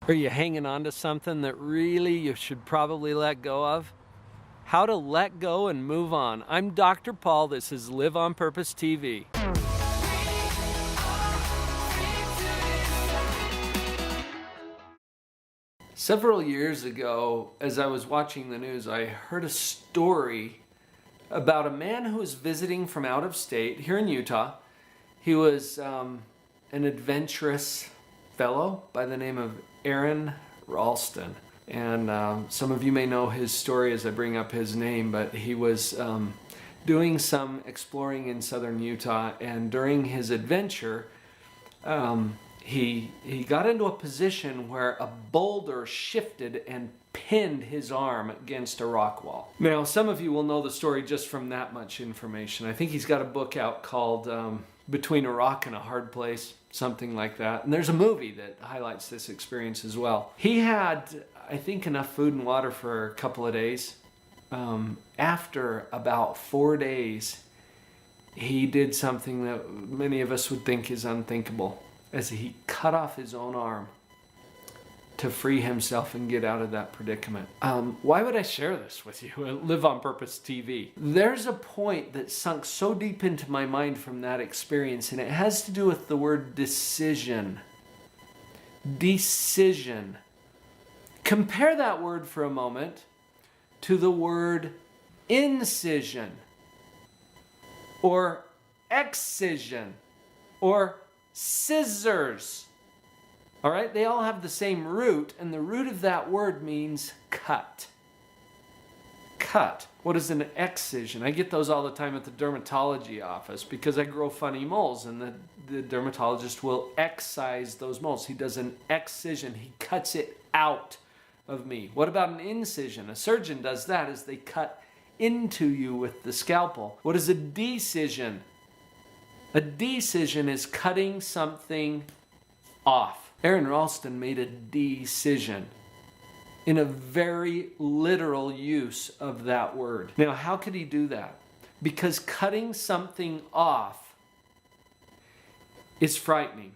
Are you hanging on to something that really you should probably let go of? How to let go and move on. I'm Dr. Paul. This is Live on Purpose TV. Several years ago, as I was watching the news, I heard a story about a man who was visiting from out of state here in Utah. He was an adventurous fellow by the name of Aron Ralston. And some of you may know his story as I bring up his name, but he was doing some exploring in southern Utah, and during his adventure, he got into a position where a boulder shifted and pinned his arm against a rock wall. Now, some of you will know the story just from that much information. I think he's got a book out called Between a Rock and a Hard Place, something like that. And there's a movie that highlights this experience as well. He had, I think, enough food and water for a couple of days. After about 4 days, he did something that many of us would think is unthinkable, as he cut off his own arm to free himself and get out of that predicament. Why would I share this with you? Live on Purpose TV. There's a point that sunk so deep into my mind from that experience, and it has to do with the word decision. Decision. Compare that word for a moment to the word incision, or excision, or scissors. All right, they all have the same root, and the root of that word means cut. Cut. What is an excision? I get those all the time at the dermatology office because I grow funny moles, and the dermatologist will excise those moles. He does an excision. He cuts it out of me. What about an incision? A surgeon does that as they cut into you with the scalpel. What is a decision? A decision is cutting something off. Aron Ralston made a decision in a very literal use of that word. Now, how could he do that? Because cutting something off is frightening.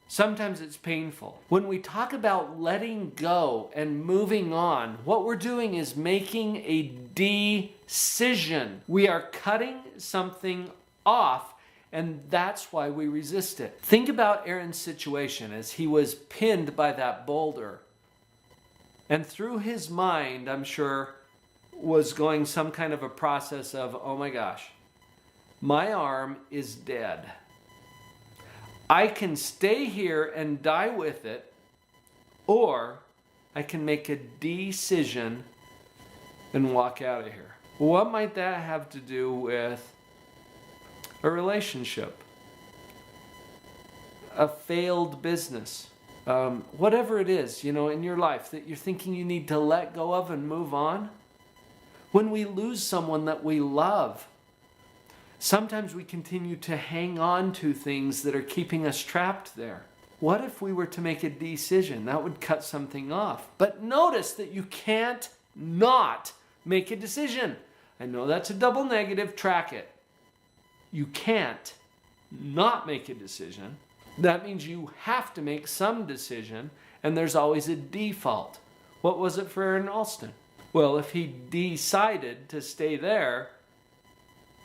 Sometimes it's painful. When we talk about letting go and moving on, what we're doing is making a decision. We are cutting something off, and that's why we resist it. Think about Aron's situation as he was pinned by that boulder. And through his mind, I'm sure, was going some kind of a process of, oh my gosh, my arm is dead. I can stay here and die with it, or I can make a decision and walk out of here. What might that have to do with a relationship, a failed business, whatever it is, in your life that you're thinking you need to let go of and move on? When we lose someone that we love, sometimes we continue to hang on to things that are keeping us trapped there. What if we were to make a decision? That would cut something off. But notice that you can't not make a decision. I know that's a double negative, track it. You can't not make a decision. That means you have to make some decision, and there's always a default. What was it for Aron Ralston? Well, if he decided to stay there,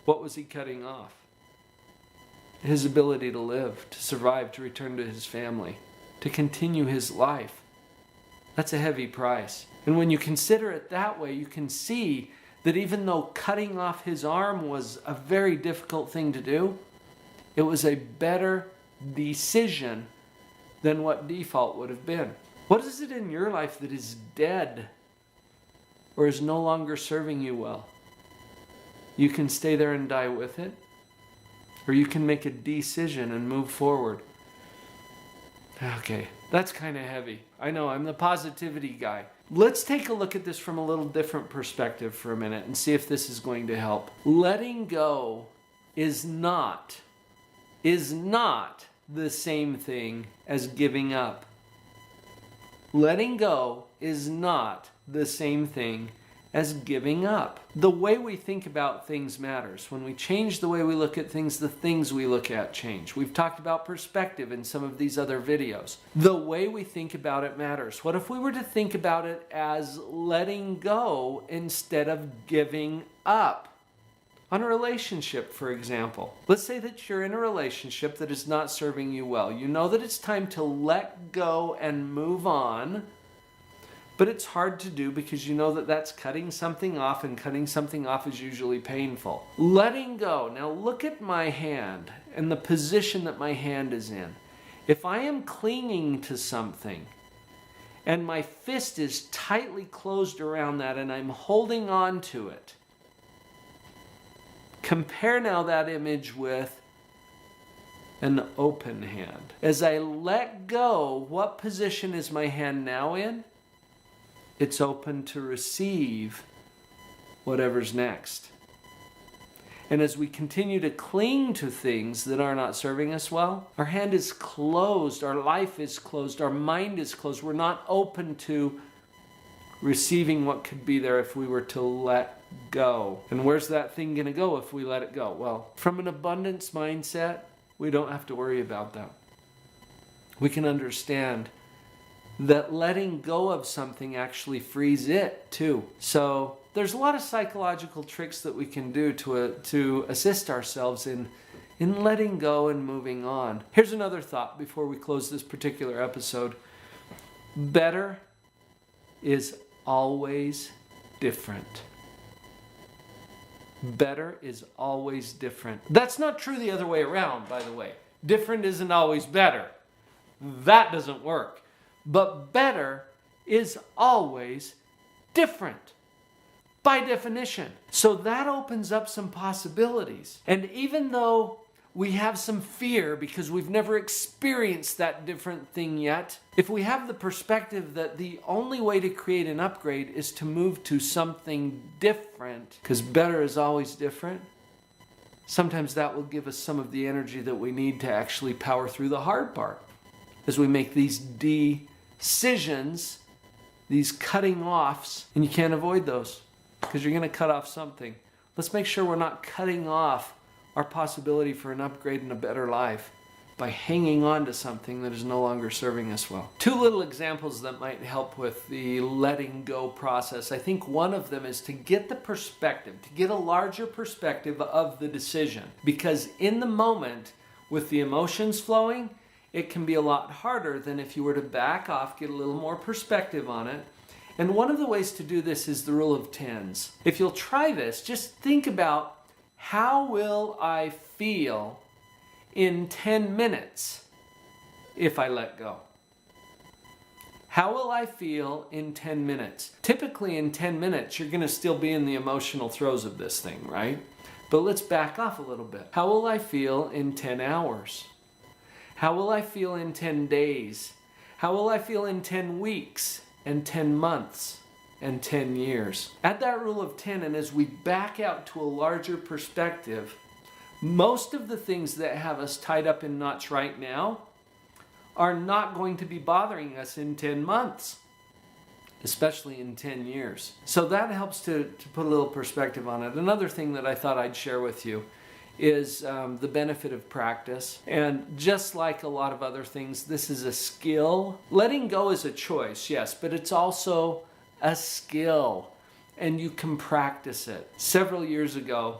what was he cutting off? His ability to live, to survive, to return to his family, to continue his life. That's a heavy price. And when you consider it that way, you can see that even though cutting off his arm was a very difficult thing to do, it was a better decision than what default would have been. What is it in your life that is dead or is no longer serving you well? You can stay there and die with it, or you can make a decision and move forward. Okay, that's kind of heavy. I know, I'm the positivity guy. Let's take a look at this from a little different perspective for a minute and see if this is going to help. Letting go is not the same thing as giving up. Letting go is not the same thing as giving up. The way we think about things matters. When we change the way we look at things, the things we look at change. We've talked about perspective in some of these other videos. The way we think about it matters. What if we were to think about it as letting go instead of giving up? On a relationship, for example. Let's say that you're in a relationship that is not serving you well. You know that it's time to let go and move on, but it's hard to do because you know that that's cutting something off, and cutting something off is usually painful. Letting go. Now look at my hand and the position that my hand is in. If I am clinging to something and my fist is tightly closed around that and I'm holding on to it, compare now that image with an open hand. As I let go, what position is my hand now in? It's open to receive whatever's next. And as we continue to cling to things that are not serving us well, our hand is closed, our life is closed, our mind is closed. We're not open to receiving what could be there if we were to let go. And where's that thing going to go if we let it go? Well, from an abundance mindset, we don't have to worry about that. We can understand that letting go of something actually frees it too. So there's a lot of psychological tricks that we can do to assist ourselves in letting go and moving on. Here's another thought before we close this particular episode. Better is always different. Better is always different. That's not true the other way around, by the way. Different isn't always better. That doesn't work. But better is always different by definition. So that opens up some possibilities. And even though we have some fear because we've never experienced that different thing yet, if we have the perspective that the only way to create an upgrade is to move to something different, because better is always different, sometimes that will give us some of the energy that we need to actually power through the hard part. As we make these decisions, these cutting offs, and you can't avoid those because you're going to cut off something. Let's make sure we're not cutting off our possibility for an upgrade and a better life by hanging on to something that is no longer serving us well. Two little examples that might help with the letting go process. I think one of them is to get the perspective, to get a larger perspective of the decision. Because in the moment, with the emotions flowing, it can be a lot harder than if you were to back off, get a little more perspective on it. And one of the ways to do this is the rule of tens. If you'll try this, just think about, how will I feel in 10 minutes if I let go? How will I feel in 10 minutes? Typically in 10 minutes, you're going to still be in the emotional throes of this thing, right? But let's back off a little bit. How will I feel in 10 hours? How will I feel in 10 days? How will I feel in 10 weeks and 10 months and 10 years? Add that rule of 10, and as we back out to a larger perspective, most of the things that have us tied up in knots right now are not going to be bothering us in 10 months, especially in 10 years. So that helps to put a little perspective on it. Another thing that I thought I'd share with you is the benefit of practice. And just like a lot of other things, this is a skill. Letting go is a choice, yes, but it's also a skill, and you can practice it. Several years ago,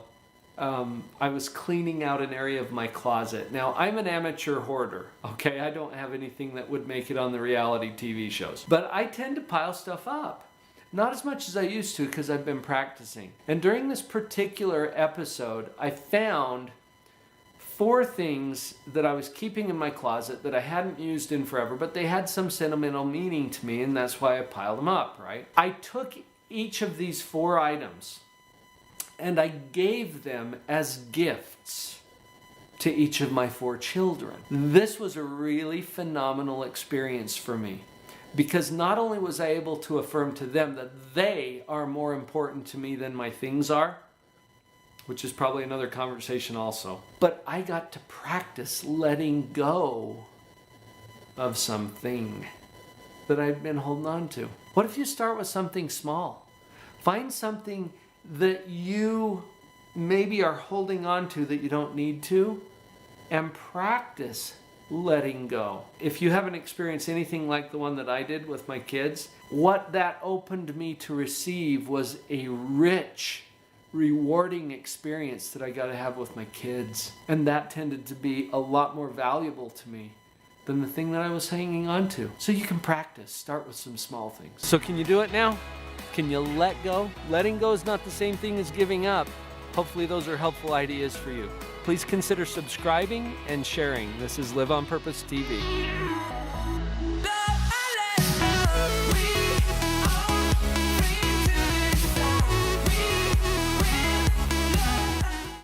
I was cleaning out an area of my closet. Now, I'm an amateur hoarder, okay? I don't have anything that would make it on the reality TV shows. But I tend to pile stuff up. Not as much as I used to because I've been practicing. And during this particular episode, I found 4 things that I was keeping in my closet that I hadn't used in forever, but they had some sentimental meaning to me, and that's why I piled them up, right? I took each of these 4 items and I gave them as gifts to each of my 4 children. This was a really phenomenal experience for me, because not only was I able to affirm to them that they are more important to me than my things are, which is probably another conversation also, but I got to practice letting go of something that I've been holding on to. What if you start with something small? Find something that you maybe are holding on to that you don't need to, and practice letting go. If you haven't experienced anything like the one that I did with my kids, what that opened me to receive was a rich, rewarding experience that I got to have with my kids. And that tended to be a lot more valuable to me than the thing that I was hanging on to. So you can practice. Start with some small things. So can you do it now? Can you let go? Letting go is not the same thing as giving up. Hopefully those are helpful ideas for you. Please consider subscribing and sharing. This is Live on Purpose TV.